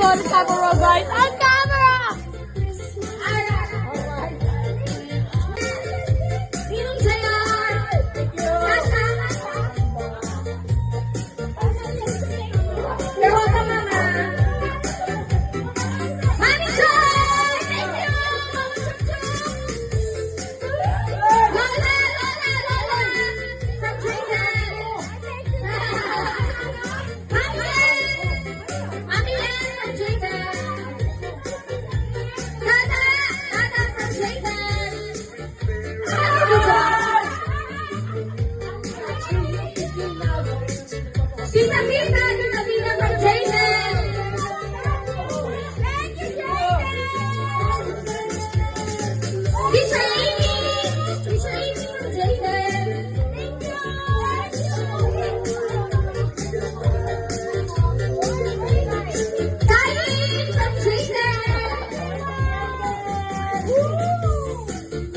On camera, guys! On camera! Sinong sayo? Sasha! You're welcome, Mama! Mami Joy! Thank you! Lola! From Trinidad! Mami Ann from Trinidad! Tata from Trinidad! Tita Pina from Jaden! Thank you, Jaden! Teacher Amy from Jaden! Thank you! Kylie from Jaden!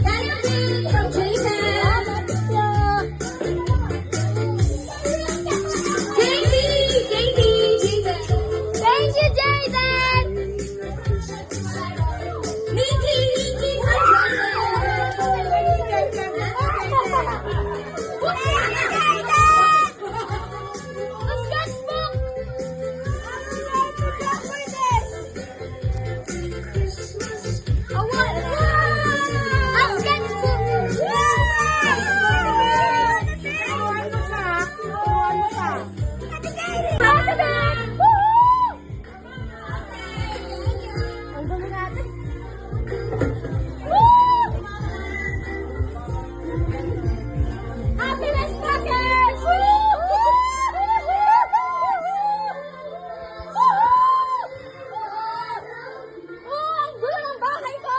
Kylie from Jaden! Thank you, Jaden! Nikki from Happiness Packers! Ang gulo ng bahay ko!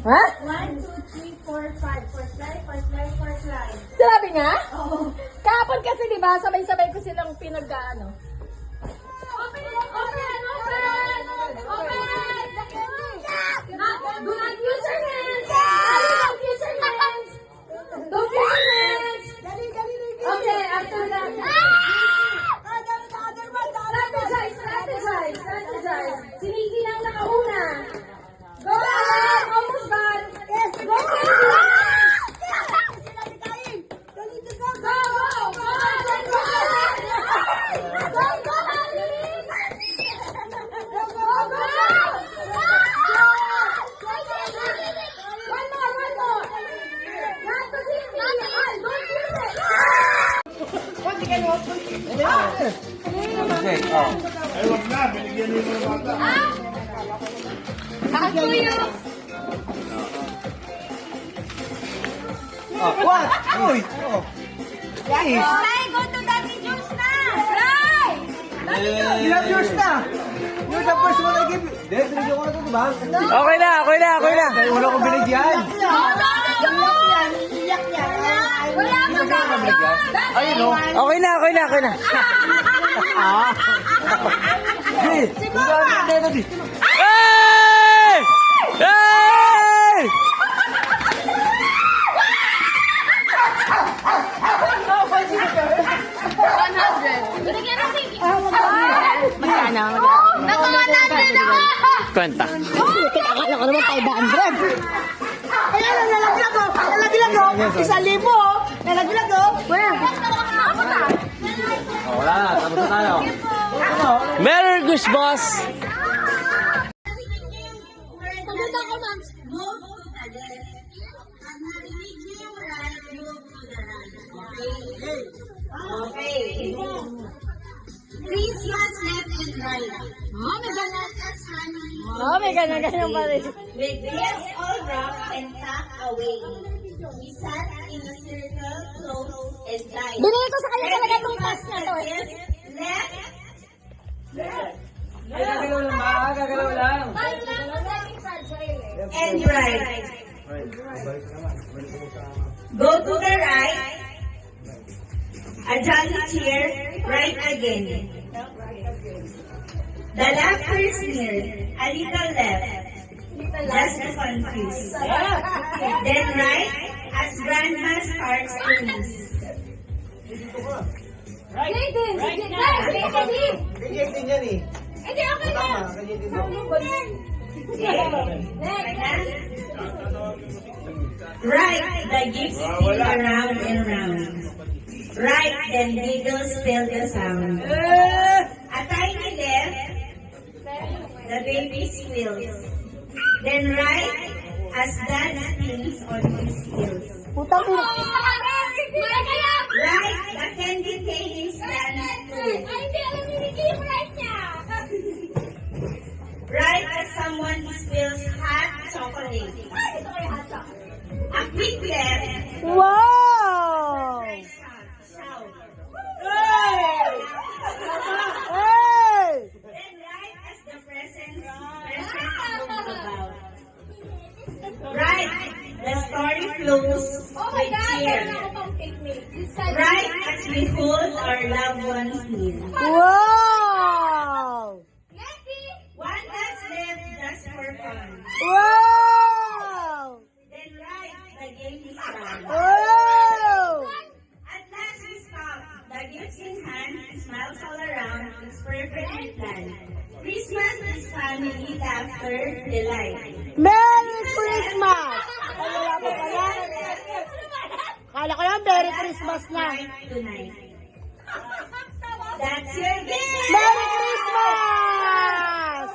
Ha? 1, 2, 3, 4, 5. First line. Sinabi niya? Oo. Kahapon kasi diba, sabay-sabay ko silang pinag-ano. Open! Do not use your hands! Don't use your hands! Don't use your hands! Okay, after that. Strategize! Si Nikki lang nakauna. Go, Alan! Almost done! Go, Go! music. Oh. Kakuyo. Oh, what? Uy! Oh. Yes. Ray, go to Daddy Jules na. Ray! Ilang years na? You're the first one I give you. Dahil, binigyan ko na ito, diba? Okay na, okay na, okay na. Dahil una kong binigyan. Wala ka na. Ayun, oh. Okay na, okay na, okay na. Siguro ba? Hey! Hey! Binigyan natin. Magkano? Naka 100 ako. Kwenta. Akala ko naman 500. Ayan, nalaglag ko. Nalaglag ko. 1,000. Nalaglag ko. Wala. Oh, wala na. Tapos na tayo. Ano? Merry Christmas! Pagkita ko, ma'am. Okay. Christmas left and right. May ganyan pa rin. With gifts all wrapped and tucked away. We sat in a circle, close and tight. Binigay ko sa kanya talaga itong pass na to. Left Ay, gagalaw lang ba? Gagalaw lang. and right. Go to the right. A jolly cheer, right again. The laughter sneer, a little left. Just to confuse. Then right, as grandma starts to lose. Ganyan din yan eh. Hindi, okay na. Tama, ganyan din din. Right, the gifts spin around and round. Right, then giggles fill the sound. A tiny left, the baby squeals. Then right, as dad spins on his heels. Right, the candy cane stands too. Right, as someone spills hot chocolate. A quick left, Wow! shout. Hey! Then right as the presents move about. Right, the story flows with cheer. Right as we hold our loved ones near. Wow! One last left just for fun. Wow! Then right, the game is done. Wow! At last we stop, the gifts in hand, smiles all around, it's perfectly planned. Christmas is family, laughter, delight. Merry Christmas! Ay, wala pa pala. Kala ko yan, Merry Christmas na. Night tonight. That's your gift! Merry Christmas!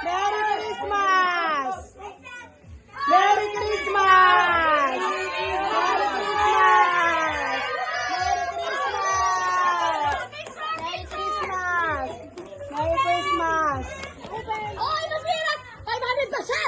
Merry Christmas! Merry Christmas! Merry Christmas! Merry Christmas! Merry Christmas! Merry Christmas! Oh, nasira! 500 pa siya!